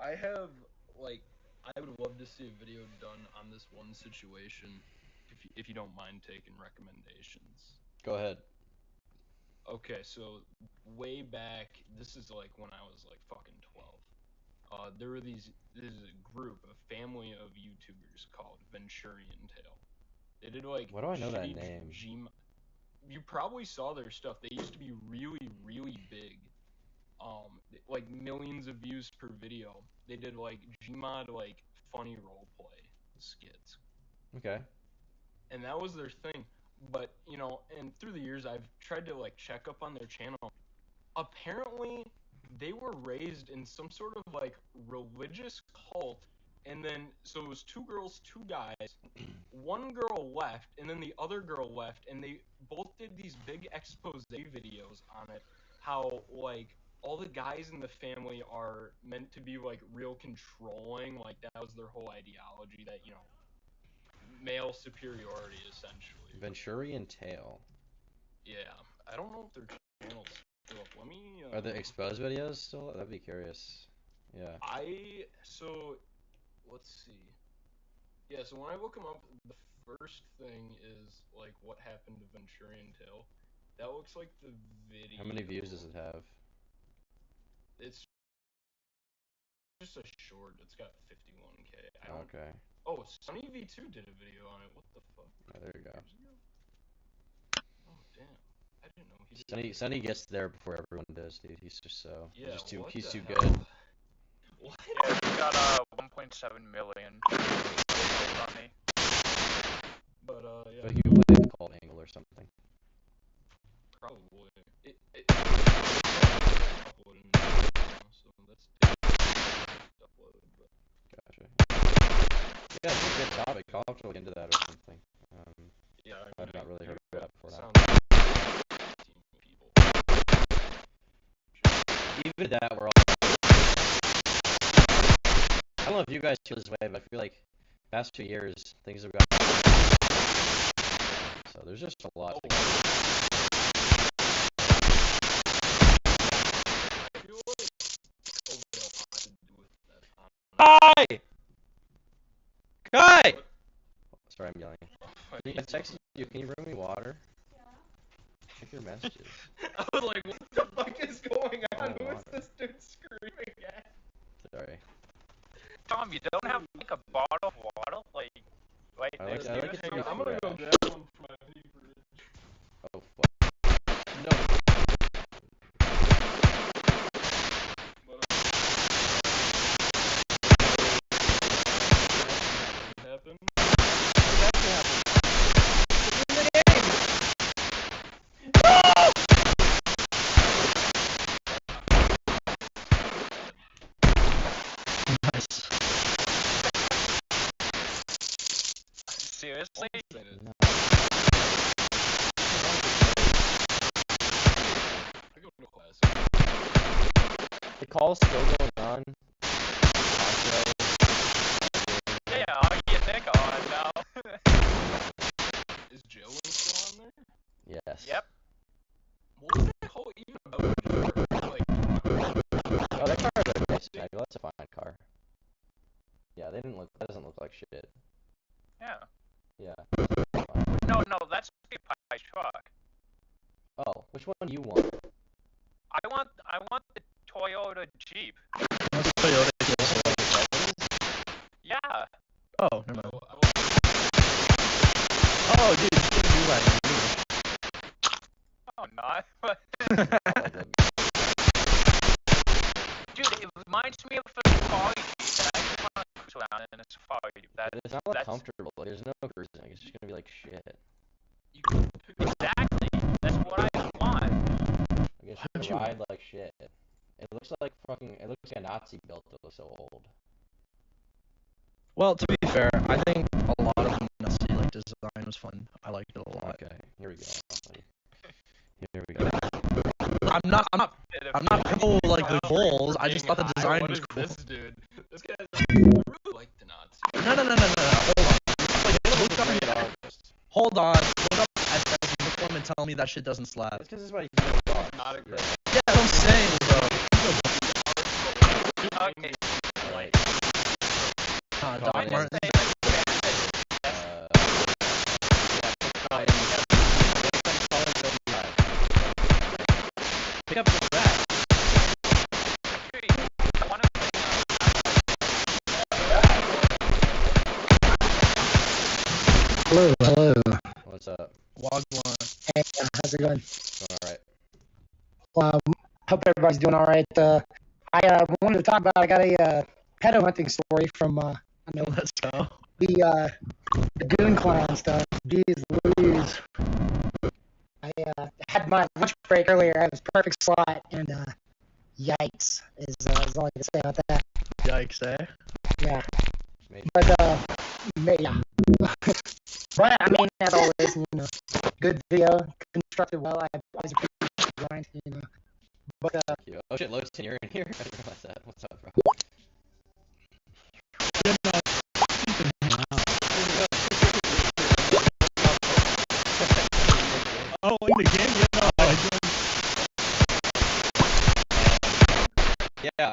I have like I would love to see a video done on this one situation, if you don't mind taking recommendations. Go ahead. Okay, so way back, this is like when I was like fucking 12. There were there's a group, a family of YouTubers called Venturian Tale. They did like Why do I know that shitty name? You probably saw their stuff. They used to be really, really big. Like millions of views per video. They did like Gmod like funny roleplay skits. Okay. And that was their thing. But, and through the years I've tried to like check up on their channel. Apparently they were raised in some sort of like religious cult, and then so it was two girls, two guys. One girl left, and then the other girl left, and they both did these big expose videos on it, how like all the guys in the family are meant to be like real controlling, like that was their whole ideology, that male superiority essentially. Venturian Tale. Yeah, I don't know if their channels still up. Let me. Are the exposed videos still? That'd be curious. Yeah. Let's see. Yeah, so when I look them up, the first thing is like what happened to Venturian Tale. That looks like the video. How many views does it have? It's just a short. It's got 51K. Okay. Oh, Sunny V2 did a video on it. What the fuck? Oh, there you go. Oh, damn. I didn't know he did. Sunny gets there before everyone does, dude. He's just so. Yeah, he's too hell? good. What? Yeah, he got 1.7 million on me. But yeah. But he would play a cult angle or something. Probably. It uploaded now, so that's uploaded, but. Gotcha. Yeah, it's a good topic. I'll have to look into that or something. Yeah, I've not really heard of that before now. People. Even that, we're all. I don't know if you guys feel this way, but I feel like past 2 years things have gotten. So there's just a lot. Kai! Kai! Sorry, I'm yelling. I texted you. Can you bring me water? Yeah. Check your messages. I was like, what the fuck is going on? Who is this dude screaming at? Sorry. Tom, you don't have like a bottle of water? Like I like it to be I'm gonna go grab one from my mini fridge. Oh, fuck. No. What happened? What happened? It's in the game! No! Nice. Seriously? No. I go to class. The call's still going on. Yeah, I'll get Nick on now. Is Jalen still on there? Yes. Yep. What was that whole even about? Like, oh, that car is a nice manual. That's a fine car. Yeah, that doesn't look like shit. Yeah. Yeah. No, that's my truck. Oh, which one do you want? I want the Toyota Jeep. What's Toyota? Yeah. Oh, never mind. Oh, dude, you can do that. Oh, not. Dude, it reminds me of a Safari Jeep, and I just want to cruise around in a Safari Jeep. It's not like comfortable. There's no cruising. It's just gonna be like shit. Exactly. That's what I want. I guess you can ride like shit. It looks like it looks like a Nazi built. It looks so old. Well, to be fair, I think a lot of the Nazi design was fun. I liked it a lot. Okay, here we go. Here we go. I'm not pro the goals. I just thought the design was cool. This dude? This guy really like the Nazis. No. Hold on. Look up SSM and tell me that shit doesn't slap. That's because it's what you Not a great. Yeah, that's what I'm saying, bro. Okay. Doc Doc Martin. Martin. Pick up the back. Hello. What's up? Wagwan. Hey, how's it going? All right. Hope everybody's doing all right. I wanted to talk about. I got a pedo hunting story from Let's go. the Goon Clan stuff. Jeez Louise. I had my lunch break earlier. I was perfect slot, and yikes is all I can say about that. Yikes, eh? Yeah. Maybe. But yeah. But I mean, as always, good video, constructed well. I always appreciate the grind, But Thank you. Oh shit, Lotus, you're in here. I didn't realize that. What's up, bro? Oh, in the game? Yeah, no, I joined. Yeah.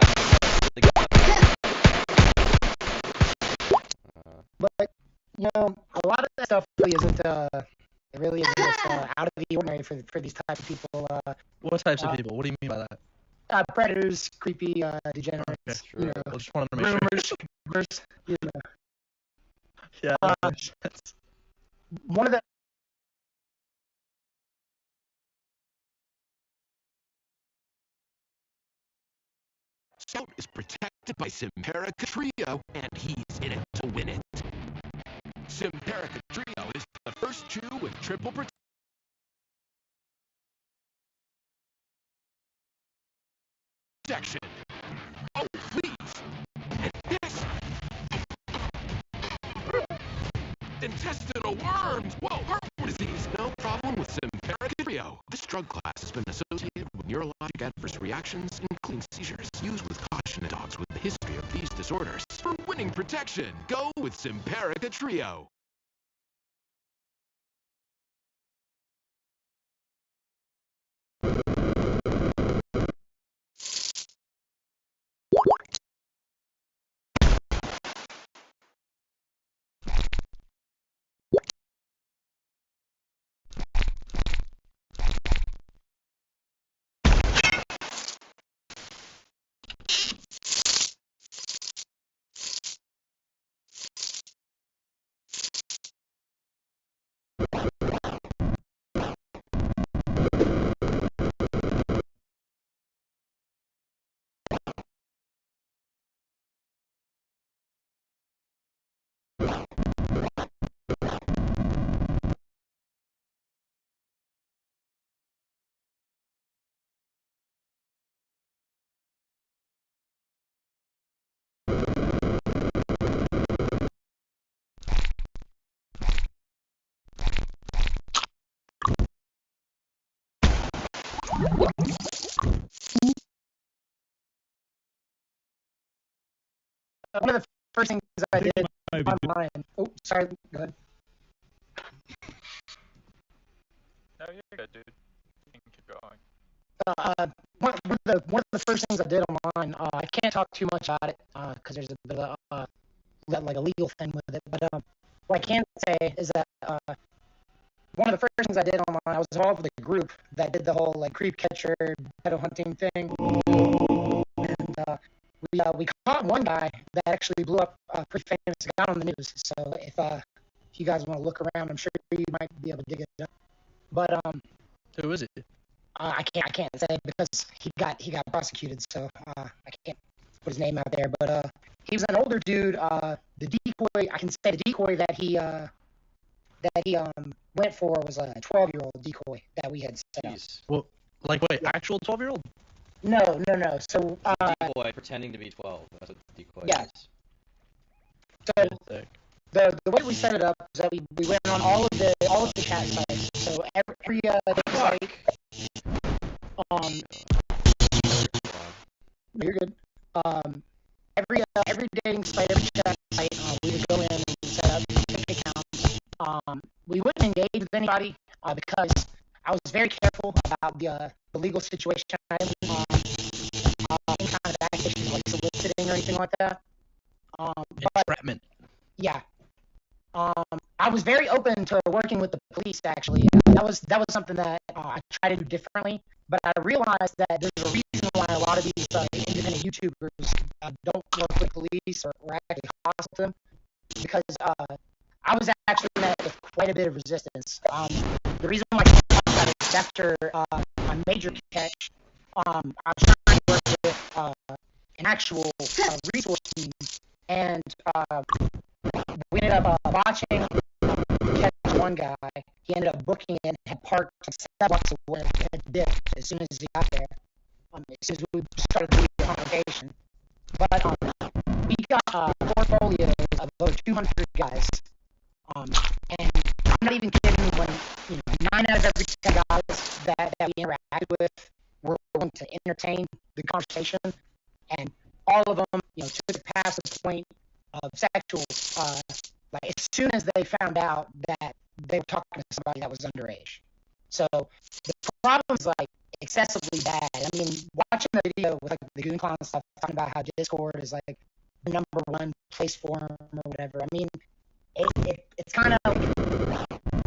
But a lot of that stuff really isn't. It really isn't just out of the ordinary for these type of people. What types of people? What do you mean by that? Predators, creepy, degenerates. Okay, true. I just wanted to make sure. Groomers, Yeah. One of the Scout is protected by Simparica Trio, and he's in it to win it. Simparica Trio is the first chew with triple protection. Oh, please! And this! Intestinal worms! Whoa, heart disease! No problem with Simparica Trio. This drug class has been associated with neurologic adverse reactions, including seizures. Used with caution in dogs with a history of these disorders. For winning protection, go with Simparica Trio. one of the first things I did online. Oh, sorry. Go ahead. No, you're good, dude. You can keep going. One of the first things I did online. I can't talk too much about it because there's a bit of like a legal thing with it. But what I can say is that one of the first things I did online, I was involved with a group that did the whole like creep catcher, pedo hunting thing, and we caught one guy that actually blew up pretty famous, got on the news. So if you guys want to look around, I'm sure you might be able to dig it up. But Who is it? I can't say because he got prosecuted, so I can't put his name out there. But he was an older dude. The decoy, I can say the decoy that he went for was a 12-year-old decoy that we had set up. Jeez. Well, wait, actual 12-year-old? No. So Decoy pretending to be 12. That's what decoy Yeah. is. so the way we set it up is that we went on all of the cat sites. So every site. You're good. Every dating site, every chat site, we would go in and set up fake accounts. We wouldn't engage with anybody because I was very careful about the legal situation. I didn't any kind of back issues like soliciting or anything like that. But Entrapment. Yeah. I was very open to working with the police. Actually, that was something that I tried to do differently. But I realized that there's a reason why a lot of these independent YouTubers don't work with police or actually hostile to them, because I was actually met with quite a bit of resistance. The reason why I talk about it is after my major catch, I was trying to work with an actual resource team, and we ended up watching catch one guy. He ended up booking it and had parked 7 blocks away and had dipped as soon as he got there. As soon as we started the conversation. But we got a portfolio of over 200 guys. And I'm not even kidding when 9 out of every 10 guys that we interacted with were willing to entertain the conversation, and all of them, took it past the point of sexual, like as soon as they found out that they were talking to somebody that was underage. So the problem is like excessively bad. I mean, watching the video with like the Goon Clown stuff talking about how Discord is like the number one place for them or whatever. I mean, it's kind of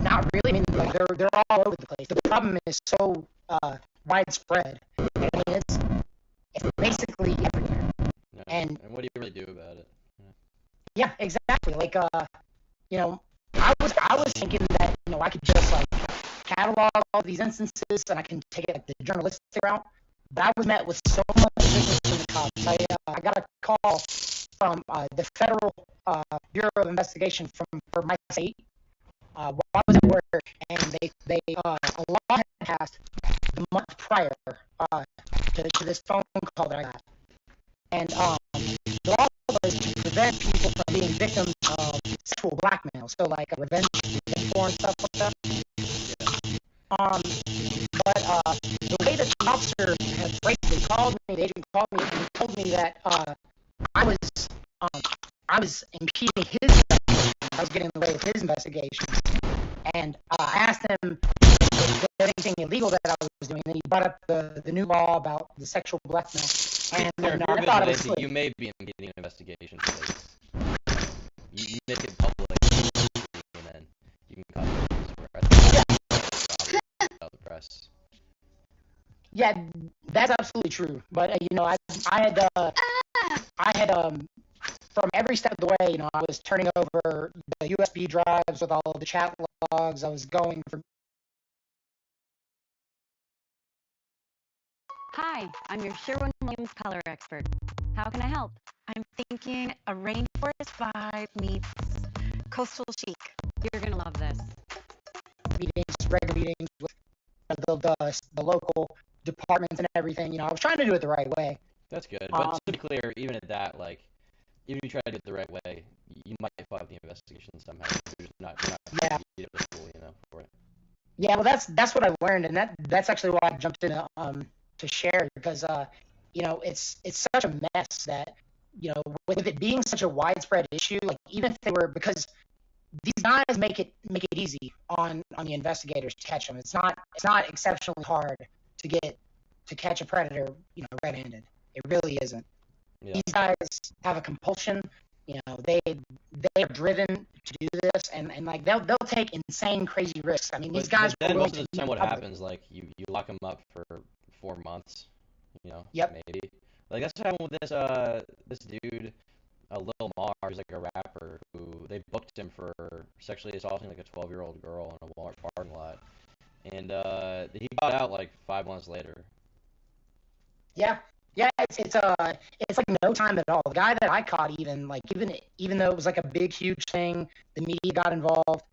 not really. I mean, like they're all over the place. The problem is so widespread. I mean, it's basically everywhere. Yeah. And what do you really do about it? Yeah, exactly. Like, I was thinking that I could just like catalog all these instances and I can take it like the journalistic route. But I was met with so much resistance from the cops. I got a call from the Federal Bureau of Investigation for my state while I was at work, and they a law had passed the month prior to this phone call that I got, and the law was to prevent people from being victims of sexual blackmail, so like a revenge porn stuff like that. But the way that the officer had phrased it, the agent called me and told me that I was impeding his investigation. I was getting in the way of his investigation. And I asked him if there was anything illegal that I was doing. And he brought up the new law about the sexual blackmail. And I thought it was slick. You may be impeding an investigation because you make it public, and then you can cut the press. Yeah, that's absolutely true. But I had from every step of the way, I was turning over the USB drives with all of the chat logs. I was going for. Hi, I'm your Sherwin-Williams color expert. How can I help? I'm thinking a rainforest vibe meets coastal chic. You're gonna love this. Regular meetings with the local departments and everything. I was trying to do it the right way. That's good, but to be clear, even at that, like, even if you try to do it the right way, you might fuck up the investigation somehow. You're not Yeah. School, for it. Yeah, well, that's what I learned, and that's actually why I jumped in to share, because it's such a mess that with it being such a widespread issue, like even if they were, because these guys make it easy on the investigators to catch them. It's not exceptionally hard to catch a predator red-handed. It really isn't. Yeah. These guys have a compulsion. They are driven to do this, and like they'll take insane, crazy risks. I mean, these guys. Then most of the time, what happens, like you lock them up for 4 months. Yep. Maybe. Like that's what happened with this dude, Lil Mar. He's like a rapper who they booked him for sexually assaulting like a 12-year-old girl in a Walmart parking lot, and he got out like 5 months later. Yeah. Yeah, it's like no time at all. The guy that I caught, even though it was like a big, huge thing, the media got involved.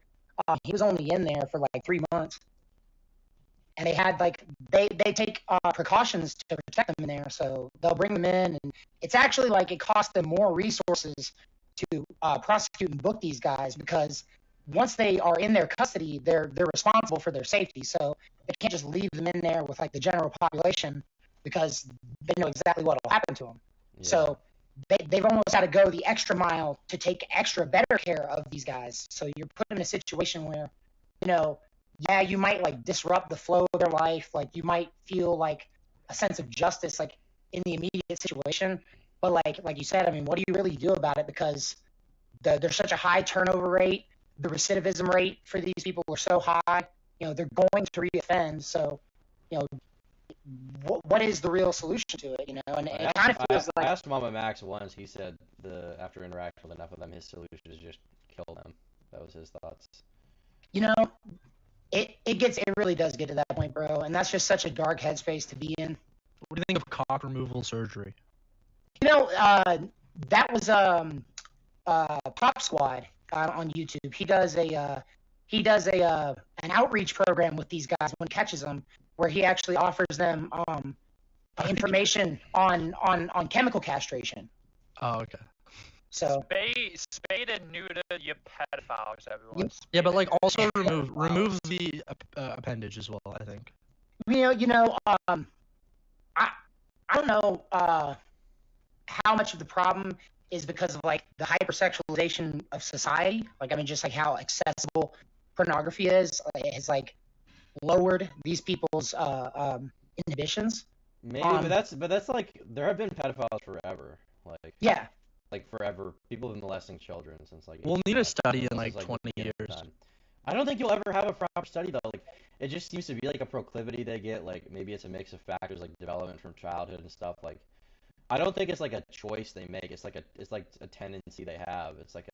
He was only in there for like 3 months, and they had they take precautions to protect them in there. So they'll bring them in, and it's actually like it costs them more resources to prosecute and book these guys, because once they are in their custody, they're responsible for their safety. So they can't just leave them in there with like the general population, because they know exactly what will happen to them. Yeah. So they've almost had to go the extra mile to take better care of these guys. So you're put in a situation where, you might like disrupt the flow of their life. Like you might feel like a sense of justice, like in the immediate situation. But like you said, I mean, what do you really do about it? Because there's such a high turnover rate. The recidivism rate for these people are so high. They're going to reoffend. So, what is the real solution to it? And it kind of feels I like asked Mama Max once. He said after interacting with enough of them, his solution is just kill them. That was his thoughts. it really does get to that point, bro. And that's just such a dark headspace to be in. What do you think of cock removal surgery? That was Pop Squad on YouTube. He does an outreach program with these guys when he catches them, where he actually offers them information on chemical castration. Oh, okay. So Spade and neuter your pedophiles, everyone. Yeah, but like also remove the appendage as well, I think. I don't know how much of the problem is because of like the hypersexualization of society. Like, I mean, just like how accessible pornography is. It has like lowered these people's inhibitions. Maybe, but that's like there have been pedophiles forever. Yeah. Like forever, people have been molesting children since like. We'll need a study in like like 20 years. Time. I don't think you'll ever have a proper study though. Like, it just seems to be like a proclivity they get. Like, maybe it's a mix of factors like development from childhood and stuff. Like, I don't think it's like a choice they make. It's like a tendency they have. It's like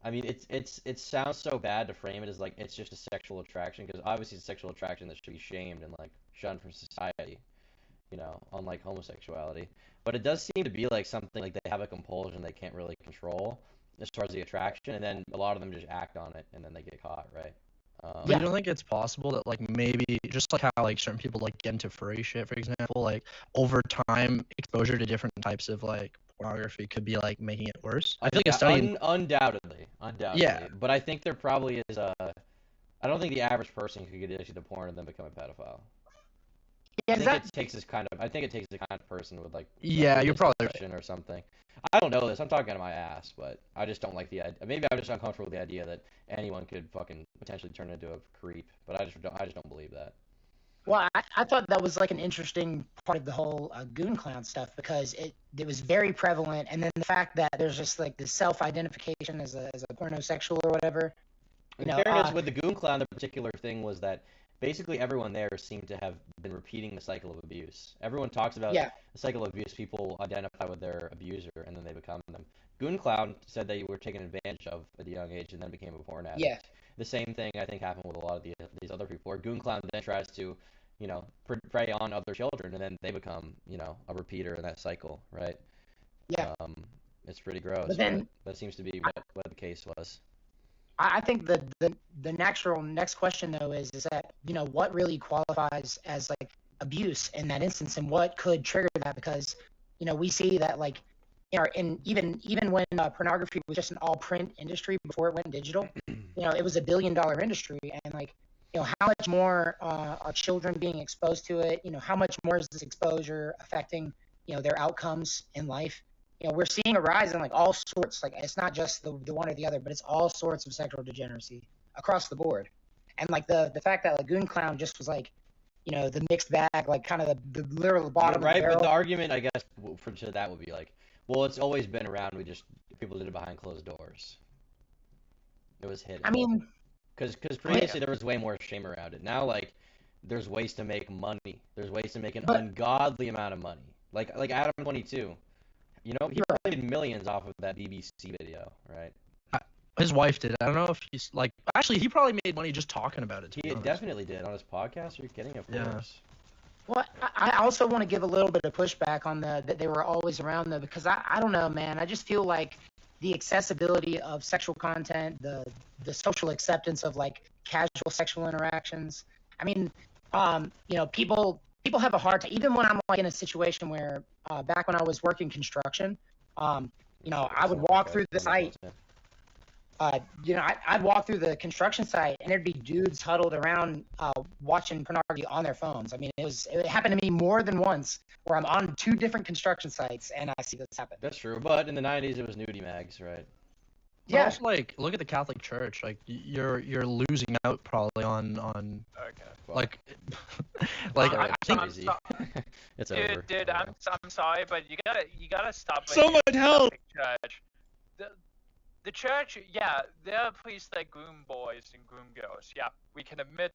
I mean, it sounds so bad to frame it as like it's just a sexual attraction, because obviously it's a sexual attraction that should be shamed and like shunned from society. Unlike homosexuality. But it does seem to be like something like they have a compulsion they can't really control as far as the attraction, and then a lot of them just act on it, and then they get caught, right? But you don't think it's possible that like maybe just like how like certain people like get into furry shit, for example, like over time exposure to different types of like pornography could be like making it worse? I feel like a study. Undoubtedly. Yeah. But I think there probably is I don't think the average person could get addicted to porn and then become a pedophile. Yeah, I think it takes a kind of person with like you're probably right. Or something. I don't know this. I'm talking out of my ass, but I just don't like the idea. Maybe I'm just uncomfortable with the idea that anyone could fucking potentially turn into a creep, but I just don't believe that. Well, I thought that was like an interesting part of the whole Goon Clown stuff, because it was very prevalent, and then the fact that there's just like the self-identification as a pornosexual or whatever. In fairness, with the Goon Clown, the particular thing was that basically everyone there seemed to have been repeating the cycle of abuse. Everyone talks about the cycle of abuse. People identify with their abuser, and then they become them. Goon Clown said they were taken advantage of at a young age and then became a porn addict. Yeah. The same thing, I think, happened with a lot of these other people, where Goon Clown then tries to, prey on other children, and then they become, a repeater in that cycle, right? Yeah. It's pretty gross, but then, that seems to be what the case was. I think the natural next question though is that what really qualifies as like abuse in that instance, and what could trigger that, because we see that like even when pornography was just an all print industry before it went digital, it was $1 billion industry, and like how much more are children being exposed to it? How much more is this exposure affecting their outcomes in life? We're seeing a rise in like all sorts, like it's not just the one or the other, but it's all sorts of sexual degeneracy across the board. And like the fact that Lagoon Clown just was like, the mixed bag, like kind of the literal bottom of the barrel. But the argument, I guess, for that would be like, well, it's always been around. People did it behind closed doors. It was hidden. I mean, because previously there was way more shame around it. Now, like, there's ways to make money. There's ways to make an ungodly amount of money. Like Adam 22. He probably made millions off of that BBC video, right? His wife did. I don't know if he's like. Actually, he probably made money just talking about it. He definitely did on his podcast. Are you kidding? Of course. Well, I also want to give a little bit of pushback on that they were always around though, because I don't know, man. I just feel like the accessibility of sexual content, the social acceptance of like casual sexual interactions. I mean, people have a hard time, even when I'm like in a situation where back when I was working construction, I would walk through the site. I'd walk through the construction site and there'd be dudes huddled around watching pornography on their phones. I mean, it happened to me more than once where I'm on 2 different construction sites and I see this happen. That's true, but in the 90s it was nudie mags, right? Yeah. Also, like, look at the Catholic Church. Like, you're losing out probably on okay. Well, like I think it's over. Dude, I'm sorry, but you gotta stop. Someone help! Church. The church, yeah, there are priests that groom boys and groom girls. Yeah, we can admit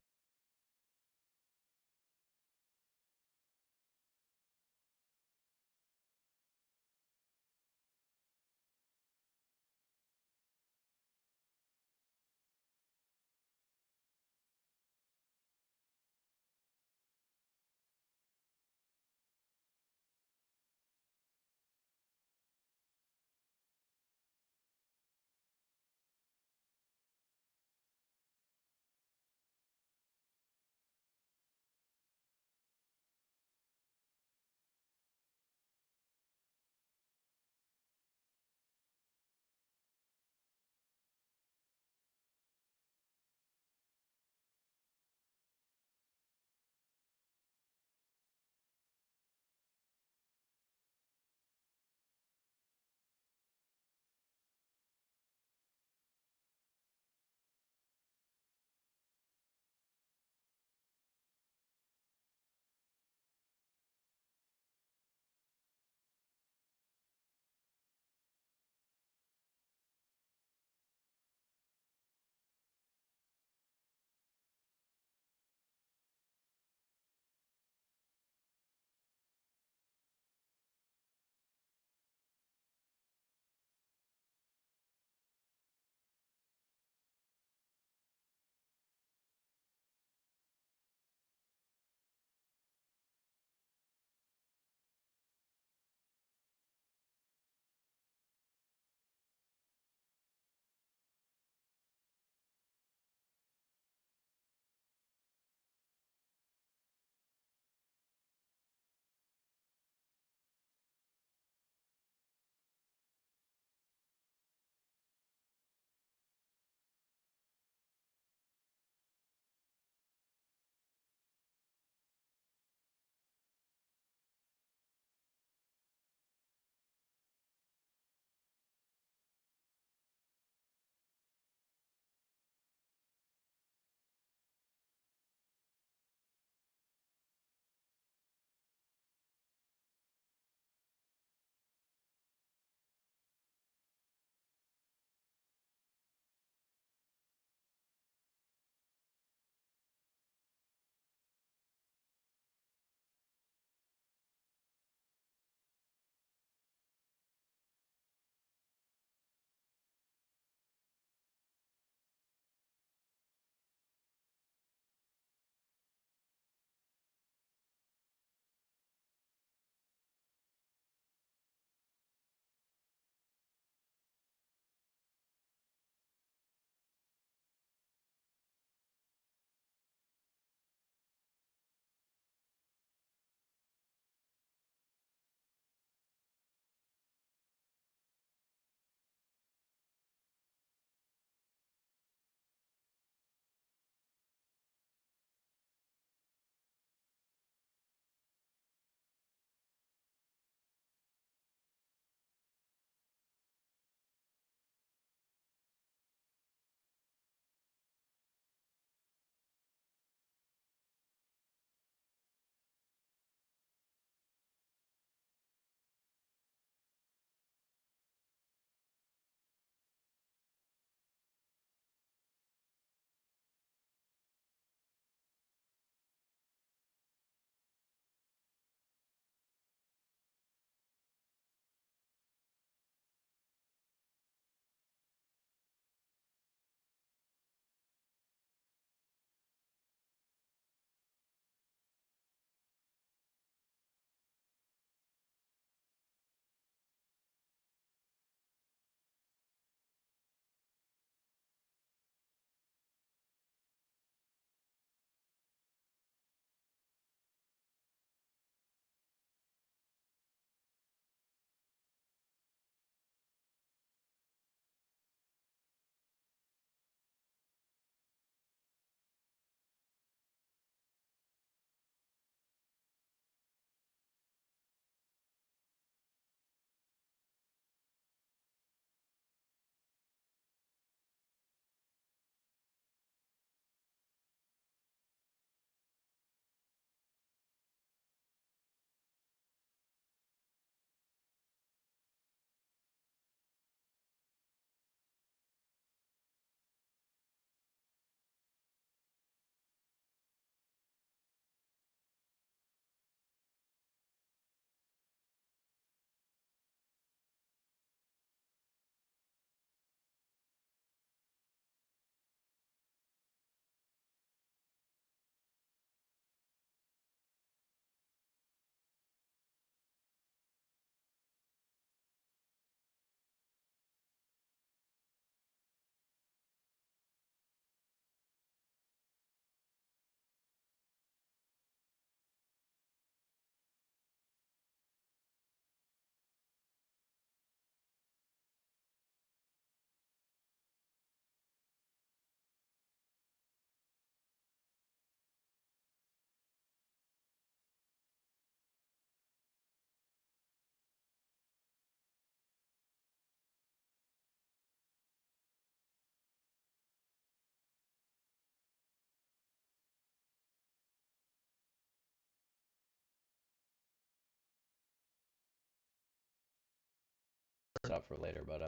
up for later, but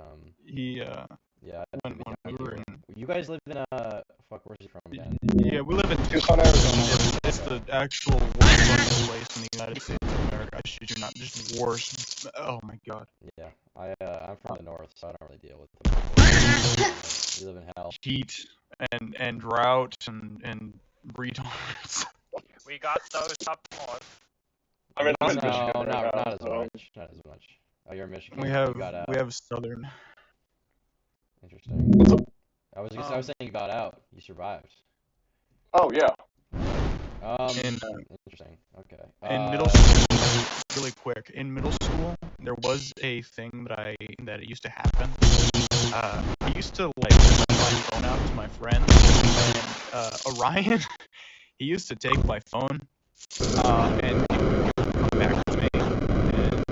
He yeah, when we were in. You guys live in fuck, where's he from again? Yeah, we live in Tucson, Arizona. It's the actual worst fucking place in the United States of America. I shit you not, just worst. Oh my god. Yeah, I'm from the north, so I don't really deal with the we live in hell. Heat and drought and retards. We got those up north. I mean, I'm in No, Michigan right now, not as so- much. Not as much. Oh, you're in Michigan. We You have got out. we have southern. Interesting. What's up? I was saying you got out. You survived. Oh yeah. In Interesting. Okay. in middle school, really quick. In middle school, there was a thing that it used to happen. I used to like let my phone out to my friends, and Orion, he used to take my phone, and he would come back to me, and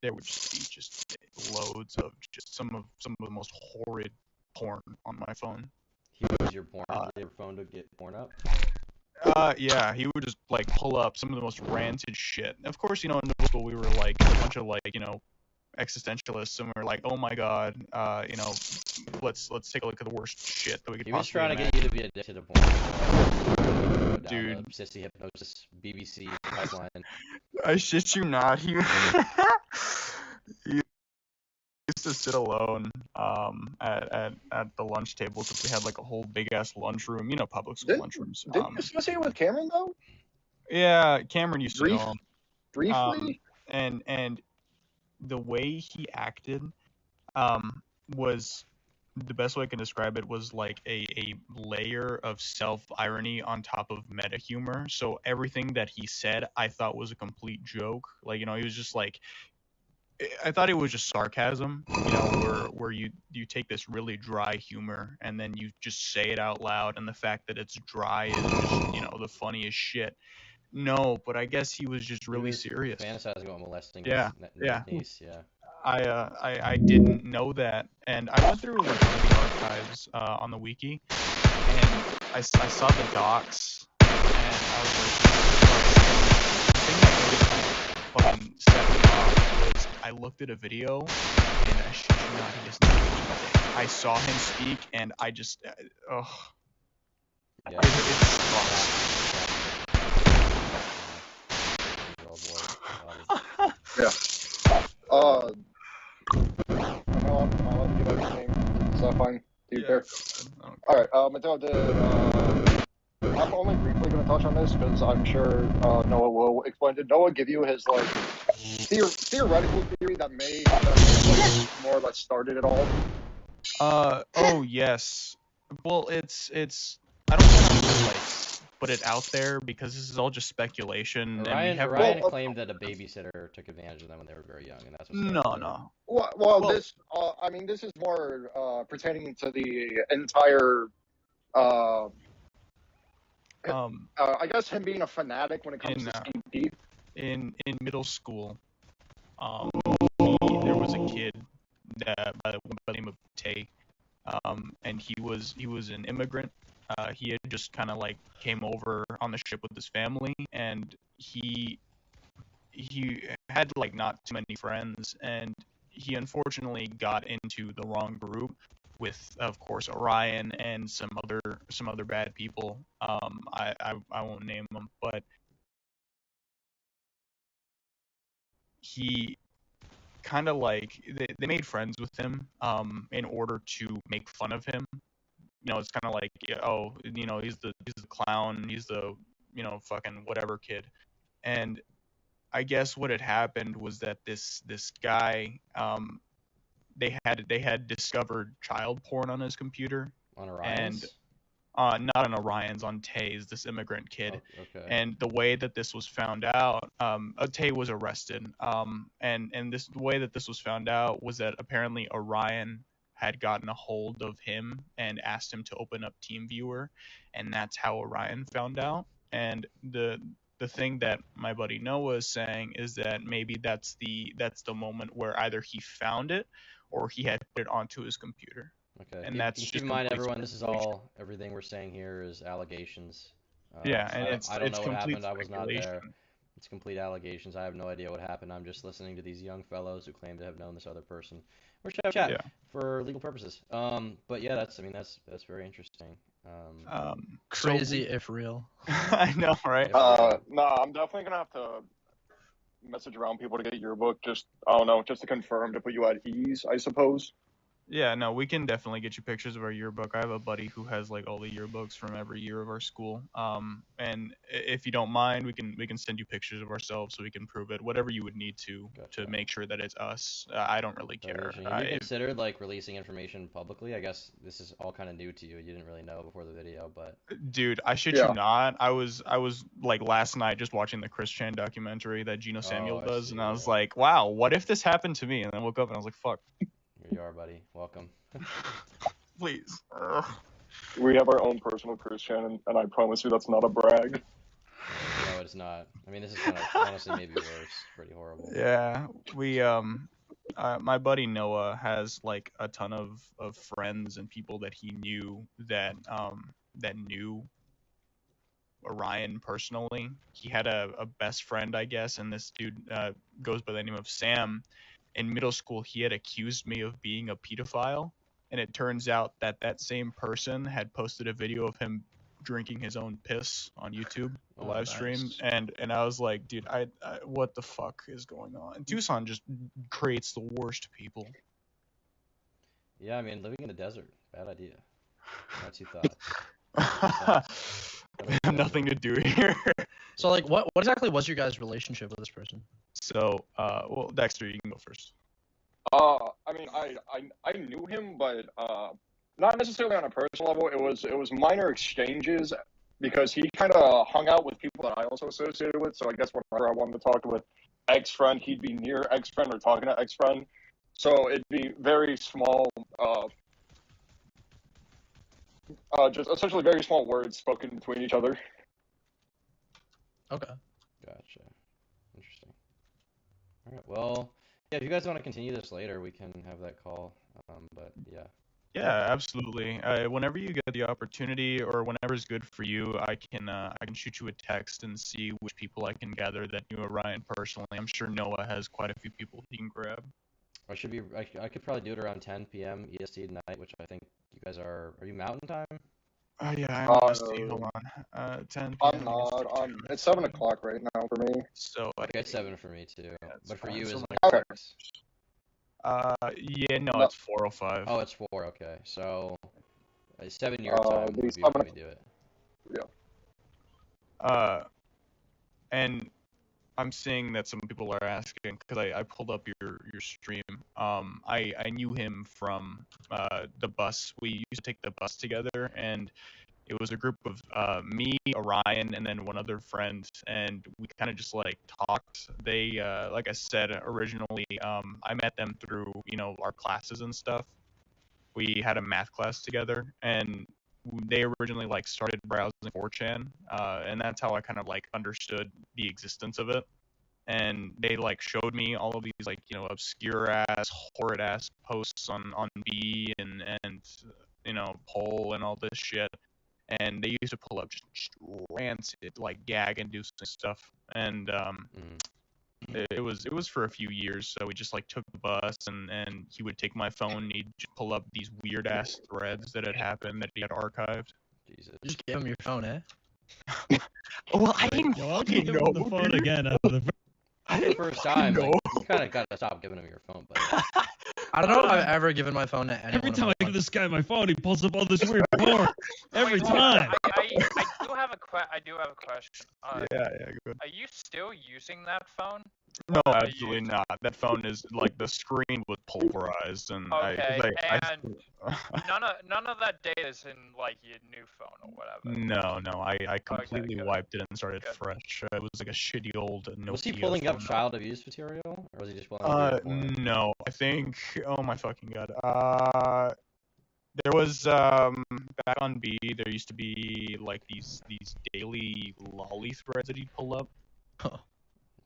there would just be just loads of just some of the most horrid porn on my phone. He was your porn. Your phone to get porn up. Yeah, he would just like pull up some of the most ranted shit. Of course, in middle school we were like a bunch of like existentialists, and we were like, oh my god, let's take a look at the worst shit that we could He was possibly trying to imagine. get you to be addicted to porn. Dude. Sissy hypnosis, BBC pipeline. I shit you not. He used to sit alone at the lunch table because we had like a whole big ass lunchroom, public school lunchrooms. Didn't you associate with Cameron though? Yeah, Cameron used to know him. Briefly. And the way he acted was the best way I can describe it was like a layer of self-irony on top of meta humor. So everything that he said I thought was a complete joke. Like, he was just like, I thought it was just sarcasm, where you take this really dry humor and then you just say it out loud, and the fact that it's dry is just, the funniest shit. No, but I guess he was just really serious. Fantasizing about molesting Yeah, his niece, yeah. I didn't know that, and I went through like one of the archives on the wiki, and I saw the docs, and I was like, the thing that really fucking set me off was I looked at a video, and I shit you not, he is not anything. I saw him speak, and I just, Yeah. it sucks. Yeah. I'll give up his name. Is that fine? Do you care? Alright, Mateo, I'm only briefly going to touch on this because I'm sure Noah will explain. Did Noah give you his like theoretical theory that may more or less started it all? Oh yes. Well, it's I don't want to really like put it out there because this is all just speculation. Ryan claimed that a babysitter took advantage of them when they were very young, and that's what. No. Well, this this is more pertaining to the entire. I guess him being a fanatic when it comes to CP. In middle school, there was a kid by the name of Tay, and he was an immigrant. He had just kind of like came over on the ship with his family, and he had like not too many friends, and he unfortunately got into the wrong group with, of course, Orion and some other bad people. I won't name them, but he kind of like they made friends with him in order to make fun of him. It's kind of like, he's the clown, he's the fucking whatever kid. And I guess what had happened was that this guy they had discovered child porn on his computer. On Orion's? And not on Orion's, on Tay's, this immigrant kid. Oh, okay. And the way that this was found out, Tay was arrested. And the way that this was found out was that apparently Orion had gotten a hold of him and asked him to open up TeamViewer, and that's how Orion found out. And the thing that my buddy Noah is saying is that maybe that's the moment where either he found it or he had put it onto his computer. Okay. And that's just keep in mind, everyone, this is everything we're saying here is allegations. Yeah, and I don't know what happened. I was not there. It's complete allegations. I have no idea what happened. I'm just listening to these young fellows who claim to have known this other person. We're chat Yeah. for legal purposes. But yeah, that's very interesting. Crazy if real. I know, right? Nah, I'm definitely gonna have to message around people to get your book. Just I don't know, just to confirm to put you at ease, I suppose. Yeah, no, we can definitely get you pictures of our yearbook. I have a buddy who has like all the yearbooks from every year of our school. And if you don't mind, we can send you pictures of ourselves so we can prove it. Whatever you would need to make sure that it's us. I don't really care. Have you considered like releasing information publicly? I guess this is all kind of new to you. You didn't really know before the video, but dude, I shit you not. I was like last night just watching the Chris Chan documentary that Gino Samuel does, and I was like, wow, what if this happened to me? And then I woke up and I was like, fuck. Here you are, buddy. Welcome. Please. We have our own personal Chris Chan, and I promise you that's not a brag. No, it's not. I mean, this is kind of honestly maybe worse. Pretty horrible. Yeah, we my buddy Noah has like a ton of friends and people that he knew that knew Orion personally. He had a best friend, I guess, and this dude goes by the name of Sam. In middle school, he had accused me of being a pedophile, and it turns out that that same person had posted a video of him drinking his own piss on YouTube, a live stream, and I was like, dude, I what the fuck is going on? Tucson just creates the worst people. Yeah, I mean, living in the desert, bad idea. That's you thought. We have nothing to do here. So, like, what exactly was your guys' relationship with this person? So, well, Dexter, you can go first. I mean, I knew him, but not necessarily on a personal level. It was minor exchanges because he kind of hung out with people that I also associated with. So I guess whenever I wanted to talk with ex-friend, he'd be near ex-friend or talking to ex-friend. So it'd be very small, just essentially very small words spoken between each other. Okay. Gotcha. Interesting. All right. Well, yeah. If you guys want to continue this later, we can have that call. But yeah. Yeah, absolutely. Whenever you get the opportunity, or whenever is good for you, I can shoot you a text and see which people I can gather that knew Orion personally. I'm sure Noah has quite a few people he can grab. I could probably do it around 10 p.m. EST tonight, which I think you guys are. Are you Mountain Time? Yeah, I'm EST. Hold on. 10 p.m. I'm not. It's 7 o'clock right now for me. So okay, it's 7 for me too. Yeah, but for you, is it okay. 6? Yeah, no, it's 4:05. Oh, it's 4. Okay, so 7 your time would be when we do it. Yeah. And I'm seeing that some people are asking because I pulled up your stream. I knew him from the bus. We used to take the bus together, and it was a group of me, Orion, and then one other friend, and we kind of just like talked. They, like I said originally, I met them through our classes and stuff. We had a math class together, and they originally like started browsing 4chan, and that's how I kind of like understood the existence of it. And they like showed me all of these like obscure ass, horrid ass posts on B and Poll and all this shit. And they used to pull up just rancid, like gag-inducing stuff, and it was for a few years. So we just like took the bus, and he would take my phone, and he'd just pull up these weird ass threads that had happened that he had archived. Jesus. Just give him your phone, eh? Well, I didn't fucking know. The phone again after the first time. Like, you kind of gotta stop giving him your phone, but. I don't know if I've ever given my phone to anyone. Every time I give this guy my phone, he pulls up all this weird porn. Every time. I do have a question. Yeah, good. Are you still using that phone? No, absolutely not. That phone is like the screen was pulverized, and okay, none of that data is in like your new phone or whatever. No, I completely wiped it and started fresh. It was like a shitty old Nokia. Was he pulling up child abuse material, or was he just pulling up? No, I think. Oh my fucking god. There was back on B. There used to be like these daily lolly threads that he'd pull up.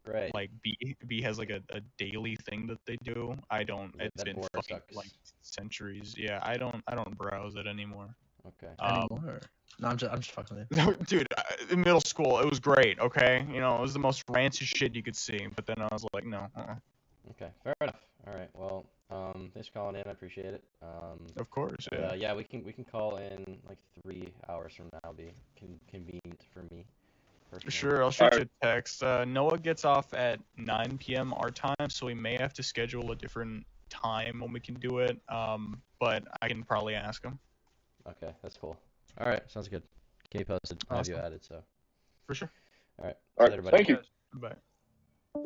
Right. Like B has like a daily thing that they do. I don't. It's been fucking like centuries. Yeah, I don't browse it anymore. Okay. Anymore? No, I'm just fucking with you. Dude, in middle school, it was great. Okay, it was the most rancid shit you could see. But then I was like, no. Okay, fair enough. All right. Well, thanks for calling in. I appreciate it. Of course. But, Yeah. we can call in like 3 hours from now. Be convenient for me. Personally. Sure, I'll shoot you a text. Noah gets off at 9 p.m. our time, so we may have to schedule a different time when we can do it. But I can probably ask him. Okay, that's cool. All right, sounds good. Keep me posted. I'll have you added, so. For sure. All right. All right. Everybody. Thank you. Bye. All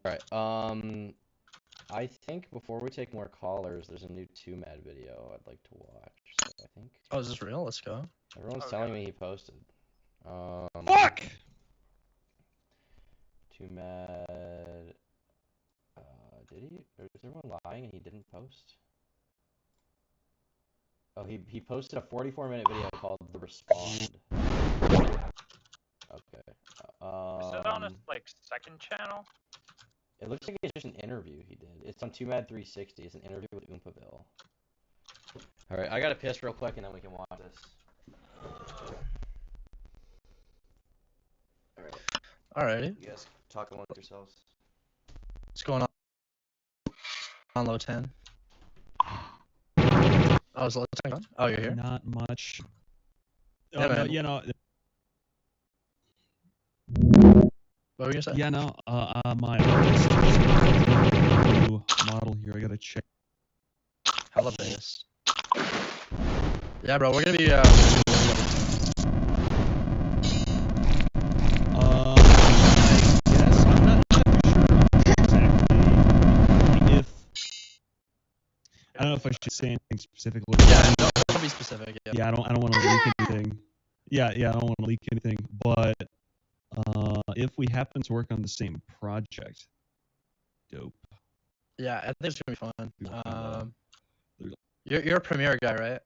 right. I think before we take more callers, there's a new 2Mad video I'd like to watch. So I think. Oh, is this real? Let's go. Everyone's telling me he posted. Fuck! 2Mad. Did he? Or is everyone lying and he didn't post? Oh, he posted a 44-minute video called The Respond. Okay. Is it on his second channel? It looks like it's just an interview he did. It's on 2Mad 360. It's an interview with Oompaville. All right, I gotta piss real quick and then we can watch this. All right. Alrighty. You guys talk among yourselves. What's going on low 10? Oh, is low 10 gone? Oh, you're here? Not much. Yeah, man. No, you know. What were you gonna say? Yeah, no. My artist is a new model here. I gotta check. Hella bass. Yeah, bro, we're gonna be. I guess I'm not too sure exactly if. I don't know if I should say anything specifically. Yeah, don't be specific. Yeah. Yeah, I don't want to leak anything. Yeah, I don't want to leak anything. But if we happen to work on the same project, dope. Yeah, I think it's gonna be fun. You're a Premiere guy, right?